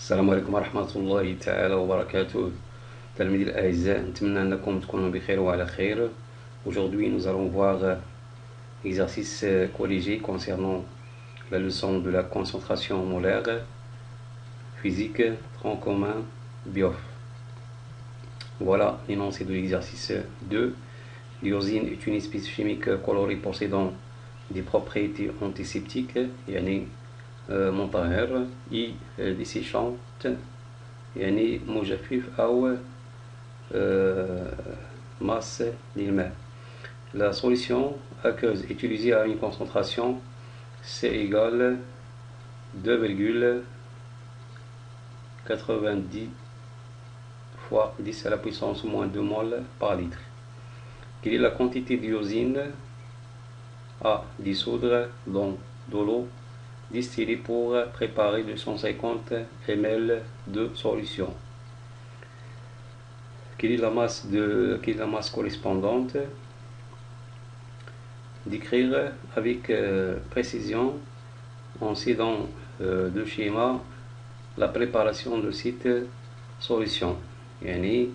السلام عليكم ورحمة الله تعالى وبركاته. تلاميذي الأعزاء، نتمنى أنكم تكونوا بخير وعلى خير. Aujourd'hui, nous allons voir l'exercice collégé concernant la leçon de la concentration molaire, physique, tronc commun, BIOF. Voilà l'énoncé de l'exercice 2. L'iosine est une espèce chimique colorée possédant des propriétés antiseptiques, يعني مطهر et desséchante, يعني مجفف أو masse للماء. La solution aqueuse utilisée à une concentration C égale 2,90 fois 10 à la puissance moins 2 mol par litre. Quelle est la quantité d'iosine à dissoudre dans de l'eau distillée pour préparer 250 ml de solution? Quelle est la masse correspondante? D'écrire avec précision en cédant de schéma la préparation de cette solution. يعني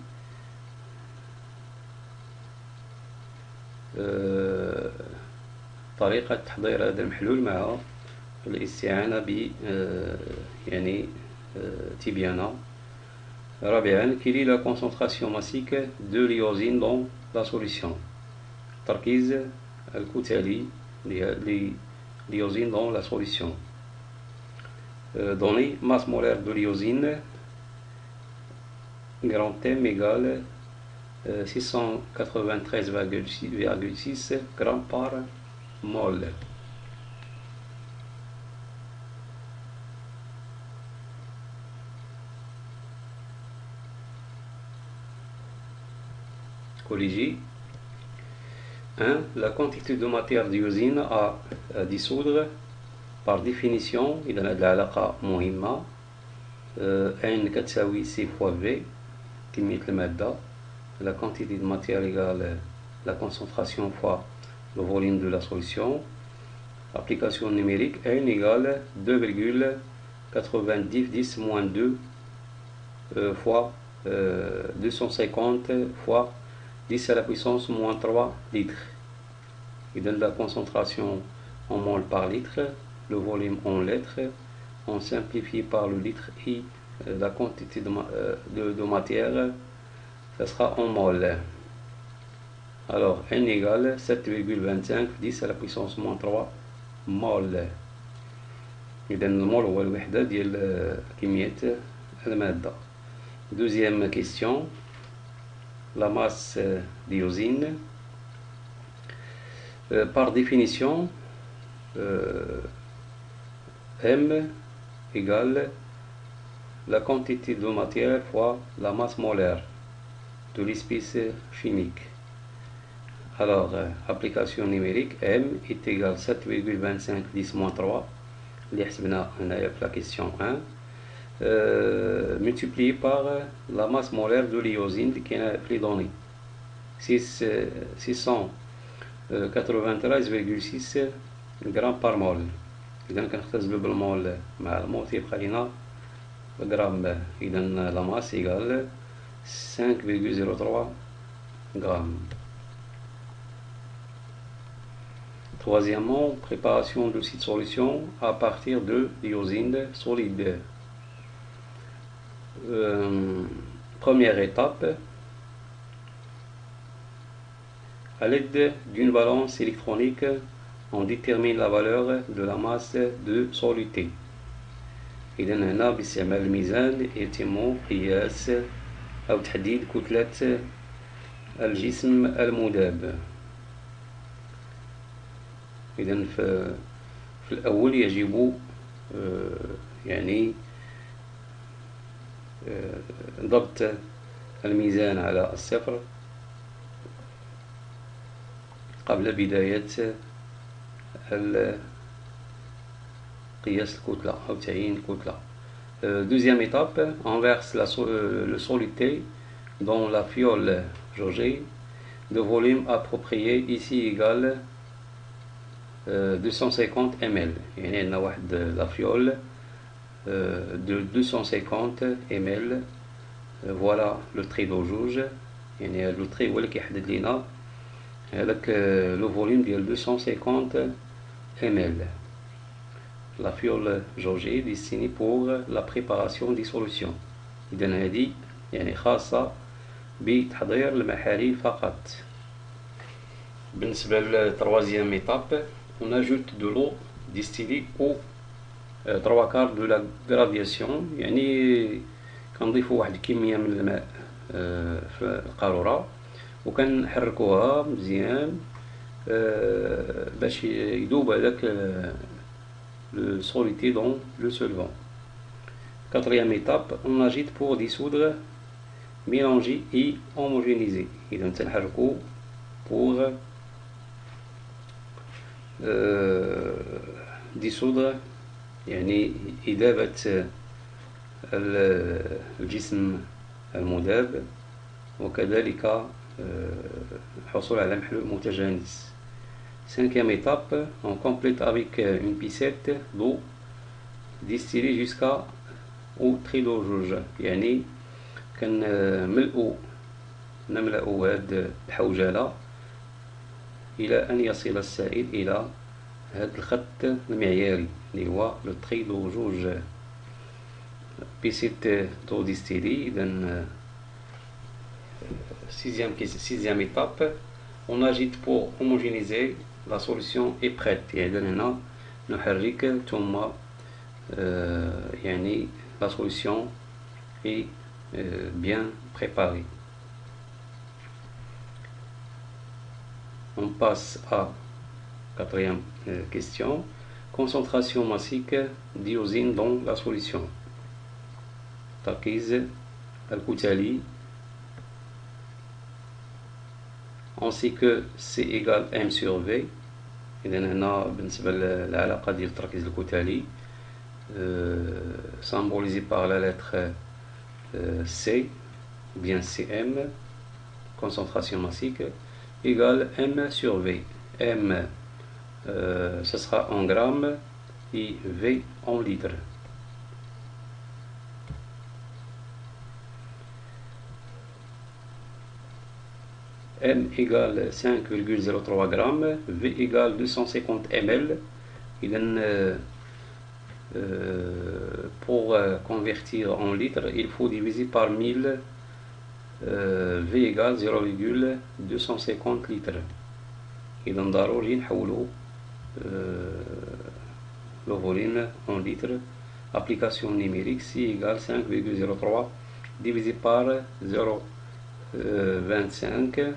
طريقة تحضير هذا المحلول مع الاستعانة ب تبيانة. رابعا، quelle est la concentration massique de l'iosine dans la solution? تركيز الكتلي l'iosine dans la solution. Donner masse molaire de l'iosine, grand M égale 693,6 grammes par mol. Collégé. 1. La quantité de matière d'iosine à dissoudre. Par définition, إذا هذه العلاقة مهمة. N كتساوي C fois V، كمية المادة. La quantité de matière égale la concentration fois le volume de la solution. Application numérique, N égale 2,90 moins 2 fois 250 fois 10 à la puissance moins 3 litres. Il donne la concentration en mol par litre, le volume en litres. On simplifie par le litre et la quantité de matière, ça sera en mol. Alors N égale 7,25 10 à la puissance moins 3 mol. إذا المول هو الوحدة ديال كمية المادة. Deuxième question, la masse d'iosine. Par définition, M égale la quantité de matière fois la masse molaire de l'espèce chimique. Alors, application numérique, M est égal 7,25 10 moins 3, اللي حسبنا هنايا في la question 1, multiplié par la masse molaire de l'iosine qui est في les données 693,6 grammes par mol. إذا كنختزلو بالمول مع المول تيبقى لينا غرام. إذا la masse égale 5,03 grammes. Troisièmement, préparation de cette solution à partir de l'iosine solide. Première étape, à l'aide d'une balance électronique, on détermine la valeur de la masse de soluté. إذا هنا باستعمال الميزان يتم قياس أو تحديد كتلة الجسم المذاب. إذا في الأول يجب ضبط الميزان على الصفر قبل بداية قياس الكتلة أو تعيين الكتلة. Deuxième étape, on verse le soluté dans la fiole jaugée de volume approprié, ici égale 250 ml. يعني عندنا واحد لا فيول de 250 ml. Voilà le trait d'eau jauge. يعني le trait هو اللي كيحدد لينا هذاك le volume ديال 250 ml. La fiole jaugée destinée pour la préparation des solutions. إذا هذه يعني خاصة بتحضير المحاليل فقط. بالنسبة للتروازيام étape, on ajoute de l'eau distillée au 3/4 de la gradation. يعني كنضيفوا واحد الكمية من الماء في القارورة وكنحركوها مزيان باش يذوب هذاك le soluté dans le solvant. Quatrième étape, on agite pour dissoudre, mélanger et homogénéiser. إذا تنحركو pour dissoudre يعني إذابة الجسم المذاب وكذلك الحصول على محلول متجانس. Cinquième étape, on complète avec une piscette d'eau distillée jusqu'à au trait d'eau jauge. يعني كنملأوا هاد الحوجالة إلى أن يصل السائل إلى هاد الخط المعياري اللي هو لو تري دو جوج. piscette d'eau distillée. إذا sixième étape, on agite pour homogénéiser. La solution est prête. يعني هنا نحرك ثم يعني la solution est bien préparée. On passe à quatrième question. Concentration massique d'iosine dans la solution. تركيز الكتالي. On sait que C égale M sur V. إذا هنا بالنسبة للعلاقة ديال التركيز الكتالي symbolisé par la lettre C ou bien Cm, concentration massique, égale M sur V. M ce sera en grammes et V en litres. M égale 5,03 grammes, V égale 250 ml. Pour convertir en litres, il faut diviser par 1000. V égale 0,250 litres. إذا ضروري نحولو le volume en litres. Application numérique, C égale 5,03 divisé par 0,25.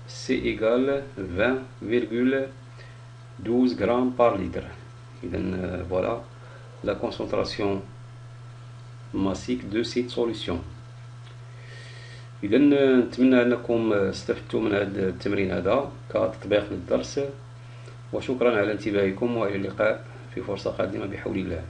C égale 20,12 grammes par litre. إذن voilà la concentration massique de cette solution. إذن نتمنى أنكم استفدتوا من هذا التمرين هذا كتطبيق للدرس، وشكرا على انتباهكم، وإلى اللقاء في فرصة قادمة بحول الله.